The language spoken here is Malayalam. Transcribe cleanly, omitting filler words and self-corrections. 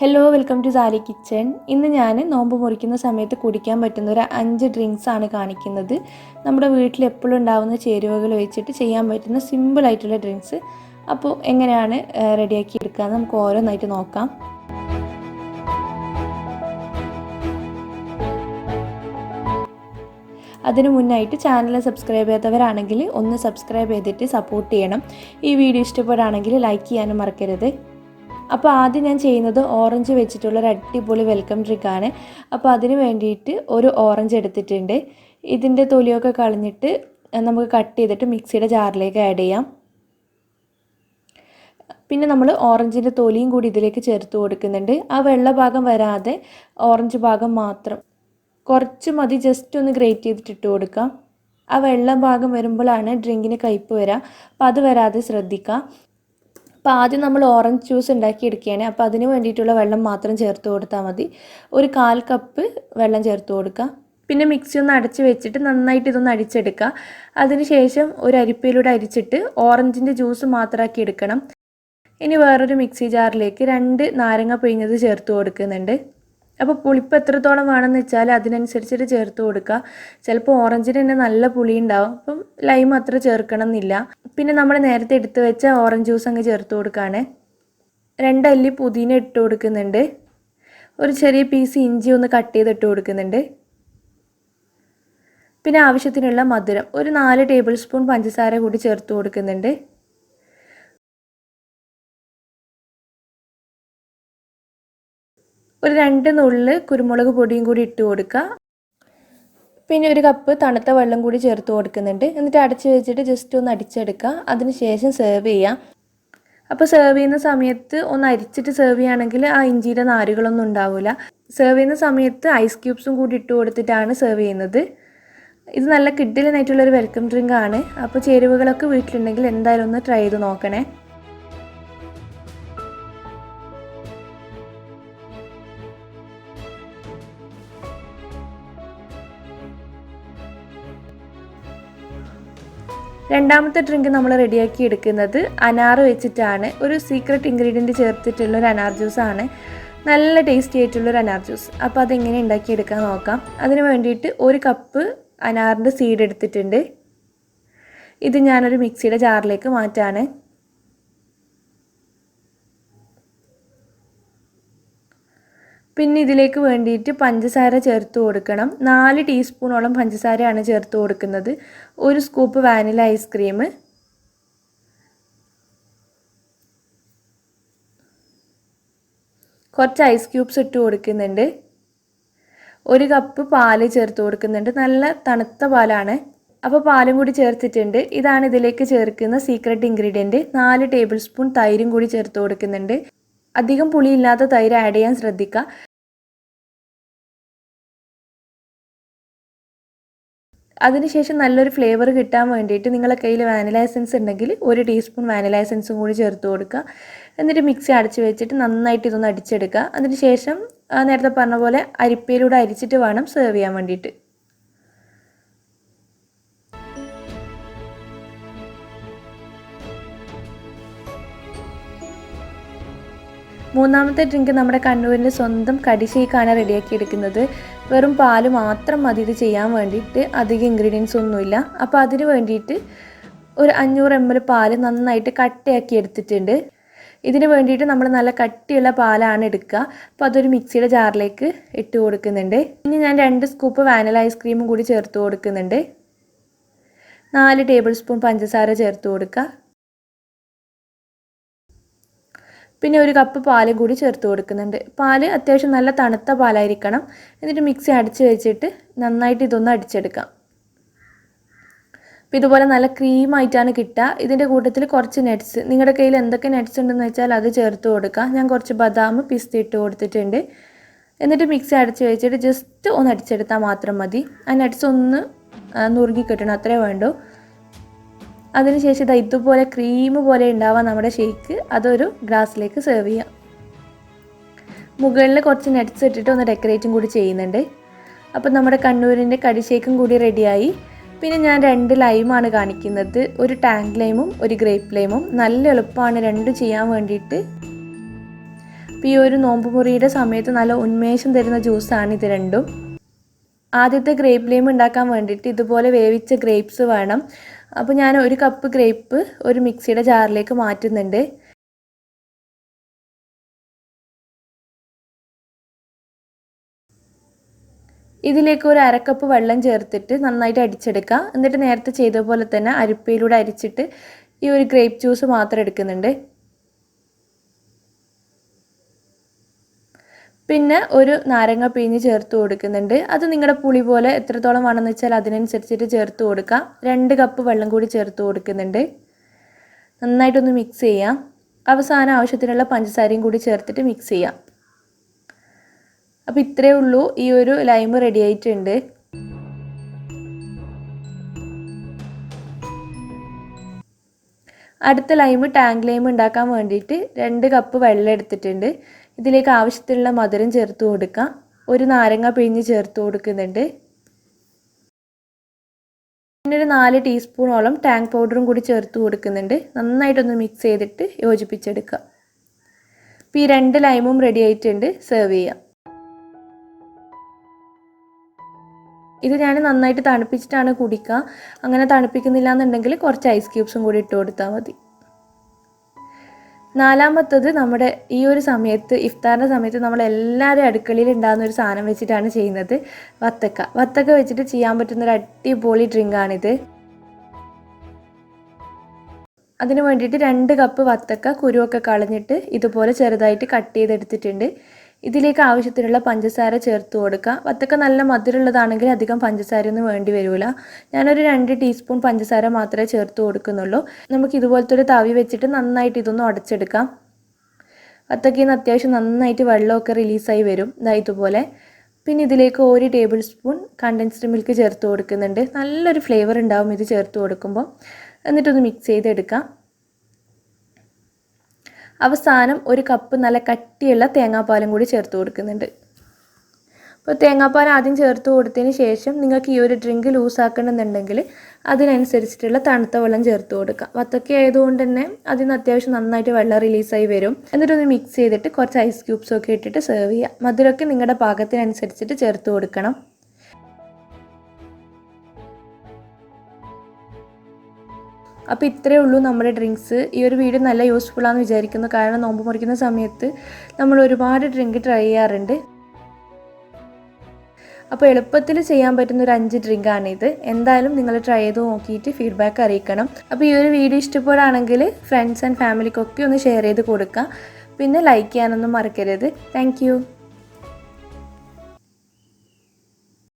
Hello welcome to Sali kitchen. ഇന്ന് ഞാൻ നോമ്പ് മുറിക്കുന്ന സമയത്ത് കുടിക്കാൻ പറ്റുന്ന ഒരു 5 ഡ്രിങ്ക്സ് ആണ് കാണിക്കുന്നത്. നമ്മുടെ വീട്ടിൽ എപ്പോഴും ഉണ്ടാകുന്ന ചേരുവകൾ വെച്ചിട്ട് ചെയ്യാൻ പറ്റുന്ന സിമ്പിളായിട്ടുള്ള ഡ്രിങ്ക്സ്. അപ്പോൾ എങ്ങനെയാണ് റെഡിയാക്കി എടുക്കാമെന്ന് നമുക്ക് ഓരോന്നായിട്ട് നോക്കാം. അതിനു മുന്നായിട്ട് ചാനൽ സബ്സ്ക്രൈബ് ചെയ്യാത്തവരാണെങ്കിൽ ഒന്ന് സബ്സ്ക്രൈബ് ചെയ്തിട്ട് സപ്പോർട്ട് ചെയ്യണം. ഈ വീഡിയോ ഇഷ്ടപ്പെടുകയാണെങ്കിൽ ലൈക്ക് ചെയ്യാനും മറക്കരുത്. അപ്പോൾ ആദ്യം ഞാൻ ചെയ്യുന്നത് ഓറഞ്ച് വെച്ചിട്ടുള്ളൊരു അടിപൊളി വെൽക്കം ഡ്രിങ്ക് ആണ്. അപ്പോൾ അതിന് വേണ്ടിയിട്ട് ഒരു ഓറഞ്ച് എടുത്തിട്ടുണ്ട്. ഇതിൻ്റെ തൊലിയൊക്കെ കളഞ്ഞിട്ട് നമുക്ക് കട്ട് ചെയ്തിട്ട് മിക്സിയുടെ ജാറിലേക്ക് ആഡ് ചെയ്യാം. പിന്നെ നമ്മൾ ഓറഞ്ചിൻ്റെ തൊലിയും കൂടി ഇതിലേക്ക് ചേർത്ത് കൊടുക്കുന്നുണ്ട്. ആ വെള്ള ഭാഗം വരാതെ ഓറഞ്ച് ഭാഗം മാത്രം കുറച്ച് മതി, ജസ്റ്റ് ഒന്ന് ഗ്രേറ്റ് ചെയ്തിട്ട് ഇട്ട് കൊടുക്കാം. ആ വെള്ള ഭാഗം വരുമ്പോഴാണ് ഡ്രിങ്കിന് കയ്പ്പ് വരിക. അപ്പോൾ അത് വരാതെ ശ്രദ്ധിക്കുക. അപ്പോൾ ആദ്യം നമ്മൾ ഓറഞ്ച് ജ്യൂസ് ഉണ്ടാക്കിയെടുക്കുകയാണ്. അപ്പോൾ അതിന് വേണ്ടിയിട്ടുള്ള വെള്ളം മാത്രം ചേർത്ത് കൊടുത്താൽ മതി. ഒരു 1/4 കപ്പ് വെള്ളം ചേർത്ത് കൊടുക്കുക. പിന്നെ മിക്സി ഒന്ന് അടച്ച് വെച്ചിട്ട് നന്നായിട്ട് ഇതൊന്ന് അടിച്ചെടുക്കുക. അതിനുശേഷം ഒരു അരിപ്പയിലൂടെ അരിച്ചിട്ട് ഓറഞ്ചിൻ്റെ ജ്യൂസ് മാത്രമാക്കി എടുക്കണം. ഇനി വേറൊരു മിക്സി ജാറിലേക്ക് 2 നാരങ്ങ പിഴിഞ്ഞത് ചേർത്ത് കൊടുക്കുന്നുണ്ട്. അപ്പോൾ പുളിപ്പ് എത്രത്തോളം വേണമെന്ന് വെച്ചാൽ അതിനനുസരിച്ചിട്ട് ചേർത്ത് കൊടുക്കുക. ചിലപ്പോൾ ഓറഞ്ചിന് തന്നെ നല്ല പുളി ഉണ്ടാവും, അപ്പം ലൈം അത്ര ചേർക്കണം എന്നില്ല. പിന്നെ നമ്മൾ നേരത്തെ എടുത്ത് വെച്ച ഓറഞ്ച് ജ്യൂസ് അങ്ങ് ചേർത്ത് കൊടുക്കുകയാണ്. 2 അല്ലി പുതിന ഇട്ട് കൊടുക്കുന്നുണ്ട്. ഒരു ചെറിയ പീസ് ഇഞ്ചി ഒന്ന് കട്ട് ചെയ്തിട്ട് കൊടുക്കുന്നുണ്ട്. പിന്നെ ആവശ്യത്തിനുള്ള മധുരം ഒരു 4 ടേബിൾ സ്പൂൺ പഞ്ചസാര കൂടി ചേർത്ത് കൊടുക്കുന്നുണ്ട്. ഒരു 2 നുള്ള് കുരുമുളക് പൊടിയും കൂടി ഇട്ട് കൊടുക്കുക. പിന്നെ ഒരു കപ്പ് തണുത്ത വെള്ളം കൂടി ചേർത്ത് കൊടുക്കുന്നുണ്ട്. എന്നിട്ട് അടച്ച് വെച്ചിട്ട് ജസ്റ്റ് ഒന്ന് അടിച്ചെടുക്കുക. അതിനുശേഷം സെർവ് ചെയ്യാം. അപ്പോൾ സെർവ് ചെയ്യുന്ന സമയത്ത് ഒന്ന് അരിച്ചിട്ട് സെർവ് ചെയ്യുകയാണെങ്കിൽ ആ ഇഞ്ചിയുടെ നാരുകളൊന്നും ഉണ്ടാവില്ല. സെർവ് ചെയ്യുന്ന സമയത്ത് ഐസ് ക്യൂബ്സും കൂടി ഇട്ട് കൊടുത്തിട്ടാണ് സെർവ് ചെയ്യുന്നത്. ഇത് നല്ല കിഡിലനായിട്ടുള്ളൊരു വെൽക്കം ഡ്രിങ്ക് ആണ്. അപ്പോൾ ചേരുവകളൊക്കെ വീട്ടിലുണ്ടെങ്കിൽ എന്തായാലും ഒന്ന് ട്രൈ ചെയ്ത് നോക്കണേ. രണ്ടാമത്തെ ഡ്രിങ്ക് നമ്മൾ റെഡിയാക്കി എടുക്കുന്നത് അനാർ വെച്ചിട്ടാണ്. ഒരു സീക്രട്ട് ഇൻഗ്രീഡിയൻറ്റ് ചേർത്തിട്ടുള്ളൊരു അനാർ ജ്യൂസാണ്. നല്ല ടേസ്റ്റി ആയിട്ടുള്ളൊരു അനാർ ജ്യൂസ്. അപ്പോൾ അതെങ്ങനെ ഉണ്ടാക്കിയെടുക്കാൻ നോക്കാം. അതിന് വേണ്ടിയിട്ട് 1 കപ്പ് അനാറിൻ്റെ സീഡ് എടുത്തിട്ടുണ്ട്. ഇത് ഞാനൊരു മിക്സിയുടെ ജാറിലേക്ക് മാറ്റാണ്. പിന്നെ ഇതിലേക്ക് വേണ്ടിയിട്ട് പഞ്ചസാര ചേർത്ത് കൊടുക്കണം. 4 ടീസ്പൂണോളം പഞ്ചസാരയാണ് ചേർത്ത് കൊടുക്കുന്നത്. 1 സ്കൂപ്പ് വാനില ഐസ്ക്രീം, കുറച്ച് ഐസ് ക്യൂബ്സ് ഇട്ട് കൊടുക്കുന്നുണ്ട്. 1 കപ്പ് പാല് ചേർത്ത് കൊടുക്കുന്നുണ്ട്. നല്ല തണുത്ത പാലാണ്. അപ്പോൾ പാലും കൂടി ചേർത്തിട്ടുണ്ട്. ഇതാണ് ഇതിലേക്ക് ചേർക്കുന്ന സീക്രട്ട് ഇൻഗ്രീഡിയൻറ്റ്. 4 ടേബിൾ സ്പൂൺ തൈരും കൂടി ചേർത്ത് കൊടുക്കുന്നുണ്ട്. അധികം പുളിയില്ലാത്ത തൈര് ആഡ് ചെയ്യാൻ ശ്രദ്ധിക്കുക. അതിനുശേഷം നല്ലൊരു ഫ്ലേവർ കിട്ടാൻ വേണ്ടിയിട്ട് നിങ്ങളുടെ കയ്യിൽ വാനില എസൻസ് ഉണ്ടെങ്കിൽ 1 ടീസ്പൂൺ വാനില എസൻസും കൂടി ചേർത്ത് കൊടുക്കുക. എന്നിട്ട് മിക്സി അടച്ച് വെച്ചിട്ട് നന്നായിട്ട് ഇതൊന്ന് അടിച്ചെടുക്കുക. അതിനുശേഷം നേരത്തെ പറഞ്ഞ പോലെ അരിപ്പയിലൂടെ അരിച്ചിട്ട് വേണം സെർവ് ചെയ്യാൻ വേണ്ടിയിട്ട്. മൂന്നാമത്തെ ഡ്രിങ്ക് നമ്മുടെ കണ്ണൂരിൻ്റെ സ്വന്തം കടി ഷേക്കാണ് റെഡിയാക്കി എടുക്കുന്നത്. വെറും പാല് മാത്രം മതി ഇത് ചെയ്യാൻ വേണ്ടിയിട്ട്. അധികം ഇൻഗ്രീഡിയൻസ് ഒന്നുമില്ല. അപ്പോൾ അതിന് വേണ്ടിയിട്ട് ഒരു 500 ml പാല് നന്നായിട്ട് കട്ടയാക്കി എടുത്തിട്ടുണ്ട്. ഇതിന് വേണ്ടിയിട്ട് നമ്മൾ നല്ല കട്ടിയുള്ള പാലാണ് എടുക്കുക. അപ്പോൾ അതൊരു മിക്സിയുടെ ജാറിലേക്ക് ഇട്ട് കൊടുക്കുന്നുണ്ട്. ഇനി ഞാൻ 2 സ്കൂപ്പ് വാനില ഐസ്ക്രീമും കൂടി ചേർത്ത് കൊടുക്കുന്നുണ്ട്. 4 ടേബിൾ സ്പൂൺ പഞ്ചസാര ചേർത്ത് കൊടുക്കുക. പിന്നെ 1 കപ്പ് പാലും കൂടി ചേർത്ത് കൊടുക്കുന്നുണ്ട്. പാല് അത്യാവശ്യം നല്ല തണുത്ത പാലായിരിക്കണം. എന്നിട്ട് മിക്സി അടിച്ച് വെച്ചിട്ട് നന്നായിട്ട് ഇതൊന്ന് അടിച്ചെടുക്കാം. അപ്പോൾ ഇതുപോലെ നല്ല ക്രീമായിട്ടാണ് കിട്ടുക. ഇതിൻ്റെ കൂട്ടത്തിൽ കുറച്ച് നട്ട്സ്, നിങ്ങളുടെ കയ്യിൽ എന്തൊക്കെ നട്ട്സ് ഉണ്ടെന്ന് വെച്ചാൽ അത് ചേർത്ത് കൊടുക്കുക. ഞാൻ കുറച്ച് ബദാം പിസ്ത ഇട്ട് കൊടുത്തിട്ടുണ്ട്. എന്നിട്ട് മിക്സി അടിച്ച് വെച്ചിട്ട് ജസ്റ്റ് ഒന്ന് അടിച്ചെടുത്താൽ മാത്രം മതി. ആ നട്ട്സ് ഒന്ന് നുറുങ്ങി കിട്ടണം, അത്രേ വേണ്ടൂ. അതിനുശേഷം ഇതുപോലെ ക്രീം പോലെ ഉണ്ടാവാൻ നമ്മുടെ ഷേക്ക് അതൊരു ഗ്ലാസ്സിലേക്ക് സെർവ് ചെയ്യാം. മുകളിൽ കുറച്ച് നട്ട്സ് ഇട്ടിട്ട് ഒന്ന് ഡെക്കറേറ്റും കൂടി ചെയ്യുന്നുണ്ട്. അപ്പോൾ നമ്മുടെ കണ്ണൂരിൻ്റെ കടി ഷേക്കും കൂടി റെഡിയായി. പിന്നെ ഞാൻ 2 ലൈമാണ് കാണിക്കുന്നത്. ഒരു ടാങ്ക് ലൈമും ഒരു ഗ്രേപ്പ് ലൈമും. നല്ല എളുപ്പമാണ് രണ്ടും ചെയ്യാൻ വേണ്ടിയിട്ട്. അപ്പോൾ ഈ ഒരു നോമ്പ് മുറിയുടെ സമയത്ത് നല്ല ഉന്മേഷം തരുന്ന ജ്യൂസാണ് ഇത് രണ്ടും. ആദ്യത്തെ ഗ്രേപ്പ് ലൈം ഉണ്ടാക്കാൻ വേണ്ടിയിട്ട് ഇതുപോലെ വേവിച്ച ഗ്രേപ്സ് വേണം. അപ്പോൾ ഞാൻ 1 കപ്പ് ഗ്രേപ്പ് ഒരു മിക്സിയുടെ ജാറിലേക്ക് മാറ്റുന്നുണ്ട്. ഇതിലേക്ക് ഒരു 1/2 കപ്പ് വെള്ളം ചേർത്തിട്ട് നന്നായിട്ട് അടിച്ചെടുക്കുക. എന്നിട്ട് നേരത്തെ ചെയ്ത പോലെ തന്നെ അരിപ്പയിലൂടെ അരിച്ചിട്ട് ഈ ഒരു ഗ്രേപ്പ് ജ്യൂസ് മാത്രം എടുക്കുന്നുണ്ട്. പിന്നെ ഒരു നാരങ്ങ പിഴിഞ്ഞ് ചേർത്ത് കൊടുക്കുന്നുണ്ട്. അത് നിങ്ങളുടെ പുളി പോലെ എത്രത്തോളം വേണമെന്ന് വെച്ചാൽ അതിനനുസരിച്ചിട്ട് ചേർത്ത് കൊടുക്കുക. 2 കപ്പ് വെള്ളം കൂടി ചേർത്ത് കൊടുക്കുന്നുണ്ട്. നന്നായിട്ടൊന്ന് മിക്സ് ചെയ്യാം. അവസാനം ആവശ്യത്തിനുള്ള പഞ്ചസാരയും കൂടി ചേർത്തിട്ട് മിക്സ് ചെയ്യാം. അപ്പോൾ ഇത്രയേ ഉള്ളൂ, ഈ ഒരു ലൈം റെഡി ആയിട്ടുണ്ട്. അടുത്ത ലൈം ടാങ്ക് ലൈം ഉണ്ടാക്കാൻ വേണ്ടിയിട്ട് 2 കപ്പ് വെള്ളം എടുത്തിട്ടുണ്ട്. ഇതിലേക്ക് ആവശ്യത്തിനുള്ള മധുരം ചേർത്ത് കൊടുക്കാം. ഒരു നാരങ്ങ പിഴിഞ്ഞ് ചേർത്ത് കൊടുക്കുന്നുണ്ട്. പിന്നെ ഒരു 4 ടീസ്പൂണോളം ടാങ്ക് പൗഡറും കൂടി ചേർത്ത് കൊടുക്കുന്നുണ്ട്. നന്നായിട്ടൊന്ന് മിക്സ് ചെയ്തിട്ട് യോജിപ്പിച്ചെടുക്കുക. അപ്പോൾ ഈ 2 ലൈമും റെഡി ആയിട്ടുണ്ട്. സെർവ് ചെയ്യാം. ഇത് ഞാൻ നന്നായിട്ട് തണുപ്പിച്ചിട്ടാണ് കുടിക്കുക. അങ്ങനെ തണുപ്പിക്കുന്നില്ല എന്നുണ്ടെങ്കിൽ കുറച്ച് ഐസ് ക്യൂബ്സും കൂടി ഇട്ട് കൊടുത്താൽ മതി. നാലാമത്തത്, നമ്മുടെ ഈ ഒരു സമയത്ത് ഇഫ്താറിൻ്റെ സമയത്ത് നമ്മളെല്ലാവരും അടുക്കളയിൽ ഉണ്ടാകുന്ന ഒരു സാധനം വെച്ചിട്ടാണ് ചെയ്യുന്നത്. വത്തക്ക വെച്ചിട്ട് ചെയ്യാൻ പറ്റുന്നൊരു അടിപൊളി ഡ്രിങ്കാണിത്. അതിന് വേണ്ടിയിട്ട് 2 കപ്പ് വത്തക്ക കുരുവൊക്കെ കളഞ്ഞിട്ട് ഇതുപോലെ ചെറുതായിട്ട് കട്ട് ചെയ്തെടുത്തിട്ടുണ്ട്. ഇതിലേക്ക് ആവശ്യത്തിനുള്ള പഞ്ചസാര ചേർത്ത് കൊടുക്കുക. വത്തക്ക നല്ല മധുരമുള്ളതാണെങ്കിൽ അധികം പഞ്ചസാരയൊന്നും വേണ്ടി വരില്ല. ഞാനൊരു 2 ടീസ്പൂൺ പഞ്ചസാര മാത്രമേ ചേർത്ത് കൊടുക്കുന്നുള്ളൂ. നമുക്ക് ഇതുപോലത്തെ ഒരു തവി വെച്ചിട്ട് നന്നായിട്ട് ഇതൊന്ന് ഉടച്ചെടുക്കാം. വത്തക്കയിൽ നിന്ന് അത്യാവശ്യം നന്നായിട്ട് വെള്ളമൊക്കെ റിലീസായി വരും, ഇതുപോലെ. പിന്നെ ഇതിലേക്ക് 1 ടേബിൾ സ്പൂൺ കണ്ടൻസ്ഡ് മിൽക്ക് ചേർത്ത് കൊടുക്കുന്നുണ്ട്. നല്ലൊരു ഫ്ലേവർ ഉണ്ടാവും ഇത് ചേർത്ത് കൊടുക്കുമ്പോൾ. എന്നിട്ടൊന്ന് മിക്സ് ചെയ്തെടുക്കാം. അവസാനം 1 കപ്പ് നല്ല കട്ടിയുള്ള തേങ്ങാപ്പാലും കൂടി ചേർത്ത് കൊടുക്കുന്നുണ്ട്. അപ്പോൾ തേങ്ങാപ്പാൽ ആദ്യം ചേർത്ത് കൊടുത്തതിന് ശേഷം നിങ്ങൾക്ക് ഈ ഒരു ഡ്രിങ്ക് ലൂസാക്കണമെന്നുണ്ടെങ്കിൽ അതിനനുസരിച്ചിട്ടുള്ള തണുത്ത വെള്ളം ചേർത്ത് കൊടുക്കുക. വത്തക്ക ആയതുകൊണ്ട് തന്നെ അതിൽ നിന്ന് അത്യാവശ്യം നന്നായിട്ട് വെള്ളം റിലീസായി വരും. എന്നിട്ടൊന്ന് മിക്സ് ചെയ്തിട്ട് കുറച്ച് ഐസ് ക്യൂബ്സൊക്കെ ഇട്ടിട്ട് സെർവ് ചെയ്യുക. മധുരമൊക്കെ നിങ്ങളുടെ പാകത്തിനനുസരിച്ചിട്ട് ചേർത്ത് കൊടുക്കണം. അപ്പോൾ ഇത്രയേ ഉള്ളൂ നമ്മുടെ ഡ്രിങ്ക്സ്. ഈ ഒരു വീഡിയോ നല്ല യൂസ്ഫുൾ ആണെന്ന് വിചാരിക്കുന്നു. കാരണം നോമ്പ് മുറിക്കുന്ന സമയത്ത് നമ്മൾ ഒരുപാട് ഡ്രിങ്ക് ട്രൈ ചെയ്യാറുണ്ട്. അപ്പോൾ എളുപ്പത്തിൽ ചെയ്യാൻ പറ്റുന്ന ഒരു 5 ഡ്രിങ്കാണിത്. എന്തായാലും നിങ്ങൾ ട്രൈ ചെയ്ത് നോക്കിയിട്ട് ഫീഡ്ബാക്ക് അറിയിക്കണം. അപ്പോൾ ഈ ഒരു വീഡിയോ ഇഷ്ടപ്പെടുകയാണെങ്കിൽ ഫ്രണ്ട്സ് ആൻഡ് ഫാമിലിക്കൊക്കെ ഒന്ന് ഷെയർ ചെയ്ത് കൊടുക്കുക. പിന്നെ ലൈക്ക് ചെയ്യാനൊന്നും മറക്കരുത്. താങ്ക്